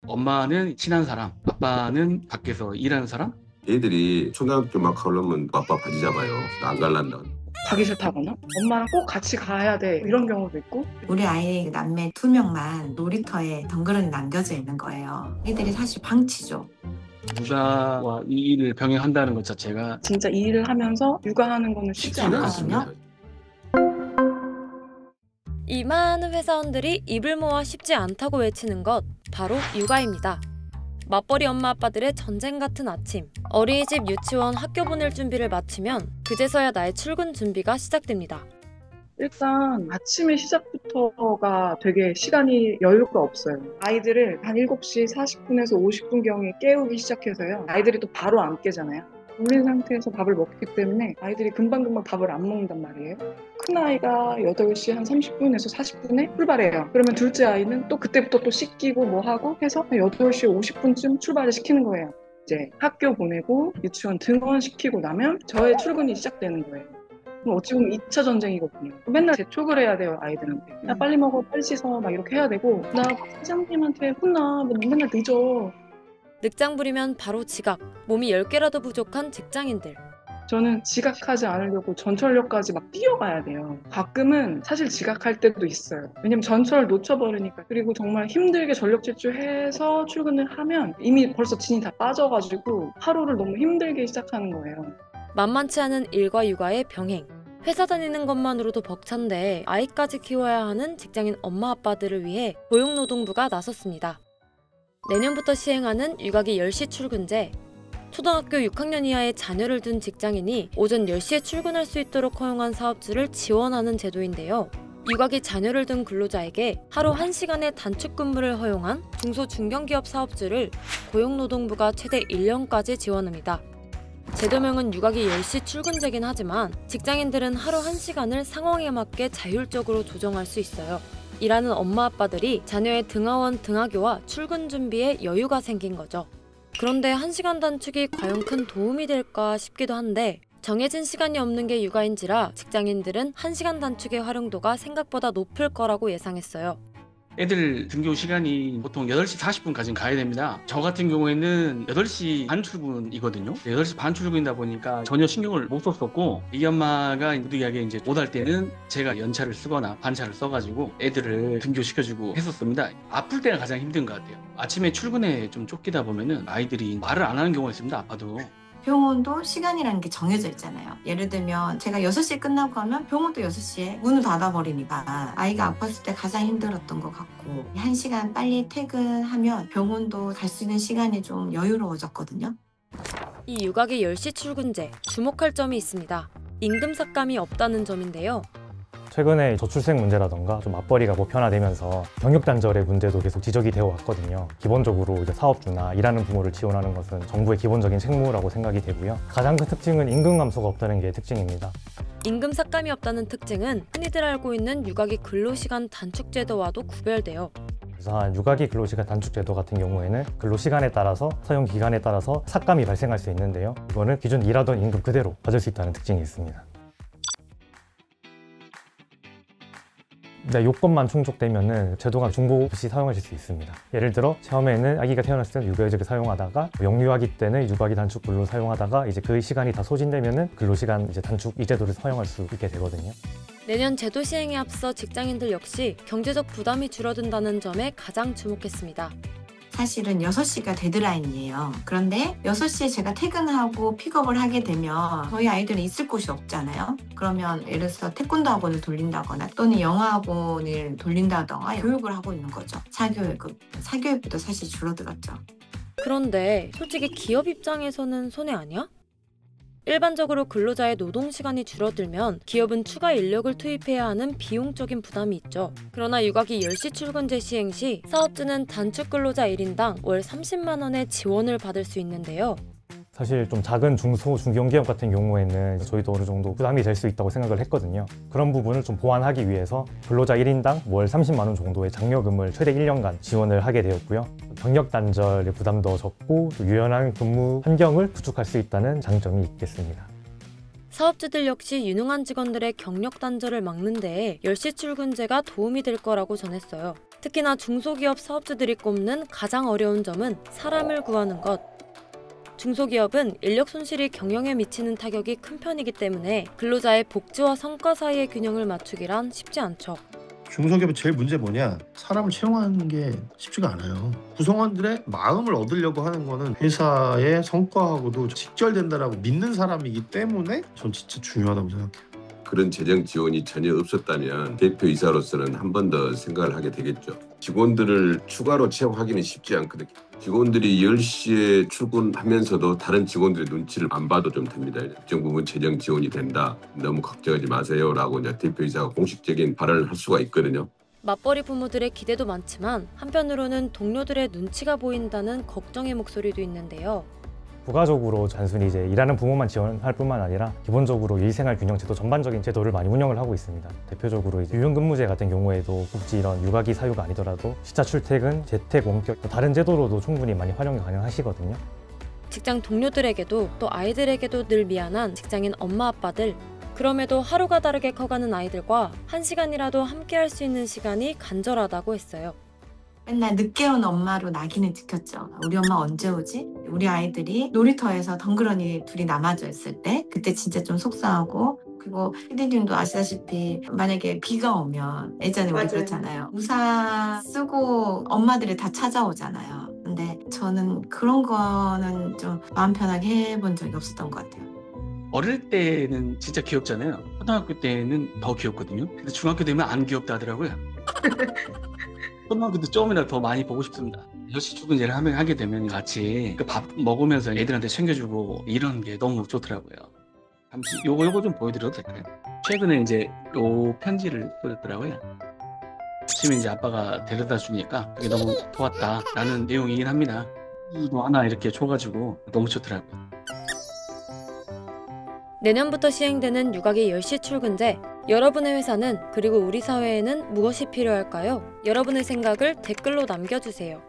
엄마는 친한 사람, 아빠는 밖에서 일하는 사람? 애들이 초등학교 막 가려면 아빠 바지 잡아요. 나 안 갈란다. 가기 싫다거나 엄마랑 꼭 같이 가야 돼 이런 경우도 있고. 우리 아이 남매 2명만 놀이터에 덩그러니 남겨져 있는 거예요. 애들이 사실 방치죠. 육아와 이 일을 병행한다는 것 자체가 진짜 이 일을 하면서 육아하는 거는 쉽지 않거든요. 이 많은 회사원들이 입을 모아 쉽지 않다고 외치는 것 바로 육아입니다. 맞벌이 엄마 아빠들의 전쟁 같은 아침. 어린이집, 유치원, 학교 보낼 준비를 마치면 그제서야 나의 출근 준비가 시작됩니다. 일단 아침의 시작부터가 되게 시간이 여유가 없어요. 아이들을 한 7시 40분에서 50분경에 깨우기 시작해서요. 아이들이 또 바로 안 깨잖아요. 졸린 상태에서 밥을 먹기 때문에 아이들이 금방금방 밥을 안 먹는단 말이에요. 큰아이가 8시 한 30분에서 40분에 출발해요. 그러면 둘째 아이는 또 그때부터 또 씻기고 뭐 하고 해서 8시 50분쯤 출발을 시키는 거예요. 이제 학교 보내고 유치원 등원시키고 나면 저의 출근이 시작되는 거예요. 어찌 보면 2차 전쟁이거든요. 맨날 재촉을 해야 돼요, 아이들한테. 야, 빨리 먹어, 빨리 씻어, 막 이렇게 해야 되고. 나 사장님한테 혼나, 맨날 늦어. 늑장 부리면 바로 지각, 몸이 10개라도 부족한 직장인들. 저는 지각하지 않으려고 전철역까지 막 뛰어가야 돼요. 가끔은 사실 지각할 때도 있어요. 왜냐면 전철을 놓쳐버리니까. 그리고 정말 힘들게 전력 질주해서 출근을 하면 이미 벌써 진이 다 빠져가지고 하루를 너무 힘들게 시작하는 거예요. 만만치 않은 일과 육아의 병행. 회사 다니는 것만으로도 벅찬데 아이까지 키워야 하는 직장인 엄마 아빠들을 위해 고용노동부가 나섰습니다. 내년부터 시행하는 육아기 10시 출근제. 초등학교 6학년 이하의 자녀를 둔 직장인이 오전 10시에 출근할 수 있도록 허용한 사업주를 지원하는 제도인데요. 육아기 자녀를 둔 근로자에게 하루 1시간의 단축 근무를 허용한 중소 중견기업 사업주를 고용노동부가 최대 1년까지 지원합니다. 제도명은 육아기 10시 출근제긴 하지만 직장인들은 하루 1시간을 상황에 맞게 자율적으로 조정할 수 있어요. 일하는 엄마 아빠들이 자녀의 등하원 등하교와 출근 준비에 여유가 생긴 거죠. 그런데 1시간 단축이 과연 큰 도움이 될까 싶기도 한데 정해진 시간이 없는 게 육아인지라 직장인들은 1시간 단축의 활용도가 생각보다 높을 거라고 예상했어요. 애들 등교 시간이 보통 8시 40분까지는 가야 됩니다. 저 같은 경우에는 8시 반 출근이거든요. 8시 반 출근이다 보니까 전혀 신경을 못 썼었고 이 엄마가 무득이하게 이제 못할 때는 제가 연차를 쓰거나 반차를 써가지고 애들을 등교시켜주고 했었습니다. 아플 때가 가장 힘든 것 같아요. 아침에 출근에 좀 쫓기다 보면은 아이들이 말을 안 하는 경우가 있습니다. 아빠도. 병원도 시간이라는 게 정해져 있잖아요. 예를 들면 제가 6시에 끝나고 하면 병원도 6시에 문을 닫아버리니까 아이가 아팠을 때 가장 힘들었던 것 같고 1시간 빨리 퇴근하면 병원도 갈 수 있는 시간이 좀 여유로워졌거든요. 이 육아기 10시 출근제, 주목할 점이 있습니다. 임금 삭감이 없다는 점인데요. 최근에 저출생 문제라던가 좀 맞벌이가 보편화되면서 경력 단절의 문제도 계속 지적이 되어 왔거든요. 기본적으로 이제 사업주나 일하는 부모를 지원하는 것은 정부의 기본적인 책무라고 생각이 되고요. 가장 큰 특징은 임금 감소가 없다는 게 특징입니다. 임금 삭감이 없다는 특징은 흔히들 알고 있는 육아기 근로시간 단축제도와도 구별돼요. 그래서 육아기 근로시간 단축제도 같은 경우에는 근로시간에 따라서 사용기간에 따라서 삭감이 발생할 수 있는데요. 이거는 기존 일하던 임금 그대로 받을 수 있다는 특징이 있습니다. 네, 요건만 충족되면은 제도가 중복 없이 사용하실 수 있습니다. 예를 들어 처음에는 아기가 태어났을 때는 육아휴직을 사용하다가 영유아기 때는 육아기 단축 근로 사용하다가 이제 그 시간이 다 소진되면은 근로시간 이제 단축 이 제도를 사용할 수 있게 되거든요. 내년 제도 시행에 앞서 직장인들 역시 경제적 부담이 줄어든다는 점에 가장 주목했습니다. 사실은 6시가 데드라인이에요. 그런데 6시에 제가 퇴근하고 픽업을 하게 되면 저희 아이들은 있을 곳이 없잖아요. 그러면 예를 들어서 태권도 학원을 돌린다거나 또는 영어 학원을 돌린다거나 교육을 하고 있는 거죠. 사교육비도 사실 줄어들었죠. 그런데 솔직히 기업 입장에서는 손해 아니야? 일반적으로 근로자의 노동시간이 줄어들면 기업은 추가 인력을 투입해야 하는 비용적인 부담이 있죠. 그러나 육아기 10시 출근제 시행 시 사업주는 단축 근로자 1인당 월 30만 원의 지원을 받을 수 있는데요. 사실 좀 작은 중소 중견기업 같은 경우에는 저희도 어느 정도 부담이 될 수 있다고 생각을 했거든요. 그런 부분을 좀 보완하기 위해서 근로자 1인당 월 30만 원 정도의 장려금을 최대 1년간 지원을 하게 되었고요. 경력 단절의 부담도 적고 유연한 근무 환경을 구축할 수 있다는 장점이 있겠습니다. 사업주들 역시 유능한 직원들의 경력 단절을 막는 데에 10시 출근제가 도움이 될 거라고 전했어요. 특히나 중소기업 사업주들이 꼽는 가장 어려운 점은 사람을 구하는 것. 중소기업은 인력 손실이 경영에 미치는 타격이 큰 편이기 때문에 근로자의 복지와 성과 사이의 균형을 맞추기란 쉽지 않죠. 중소기업의 제일 문제 뭐냐? 사람을 채용하는 게 쉽지가 않아요. 구성원들의 마음을 얻으려고 하는 거는 회사의 성과하고도 직결된다라고 믿는 사람이기 때문에 전 진짜 중요하다고 생각해요. 그런 재정 지원이 전혀 없었다면 대표이사로서는 한 번 더 생각을 하게 되겠죠. 직원들을 추가로 채용하기는 쉽지 않거든요. 직원들이 10시에 출근하면서도 다른 직원들의 눈치를 안 봐도 좀 됩니다. 일정 부분 재정 지원이 된다. 너무 걱정하지 마세요. 라고 이제 대표이사가 공식적인 발언을 할 수가 있거든요. 맞벌이 부모들의 기대도 많지만 한편으로는 동료들의 눈치가 보인다는 걱정의 목소리도 있는데요. 부가적으로 단순히 이제 일하는 부모만 지원할 뿐만 아니라 기본적으로 일생활 균형 제도 전반적인 제도를 많이 운영을 하고 있습니다. 대표적으로 이제 유연근무제 같은 경우에도 굳이 이런 육아기 사유가 아니더라도 시차 출퇴근, 재택, 원격 다른 제도로도 충분히 많이 활용이 가능하시거든요. 직장 동료들에게도 또 아이들에게도 늘 미안한 직장인 엄마 아빠들. 그럼에도 하루가 다르게 커가는 아이들과 1시간이라도 함께 할 수 있는 시간이 간절하다고 했어요. 맨날 늦게 온 엄마로 낙인을 찍혔죠. 우리 엄마 언제 오지? 우리 아이들이 놀이터에서 덩그러니 둘이 남아져 있을 때 그때 진짜 좀 속상하고, 그리고 피디님도 아시다시피 만약에 비가 오면 예전에 우리 그렇잖아요. 우산 쓰고 엄마들이 다 찾아오잖아요. 근데 저는 그런 거는 좀 마음 편하게 해본 적이 없었던 것 같아요. 어릴 때는 진짜 귀엽잖아요. 초등학교 때는 더 귀엽거든요. 근데 중학교 되면 안 귀엽다 하더라고요. 초등학교 때 조금이라도 더 많이 보고 싶습니다. 6시 출근제를 하게 되면 같이 그 밥 먹으면서 애들한테 챙겨주고 이런 게 너무 좋더라고요. 잠시 요거 좀 보여드려도 될까요? 최근에 이제 요 편지를 써줬더라고요. 아침에 이제 아빠가 데려다 주니까 그게 너무 좋았다라는 내용이긴 합니다. 도 하나 이렇게 줘가지고 너무 좋더라고요. 내년부터 시행되는 육아기 10시 출근제. 여러분의 회사는 그리고 우리 사회에는 무엇이 필요할까요? 여러분의 생각을 댓글로 남겨주세요.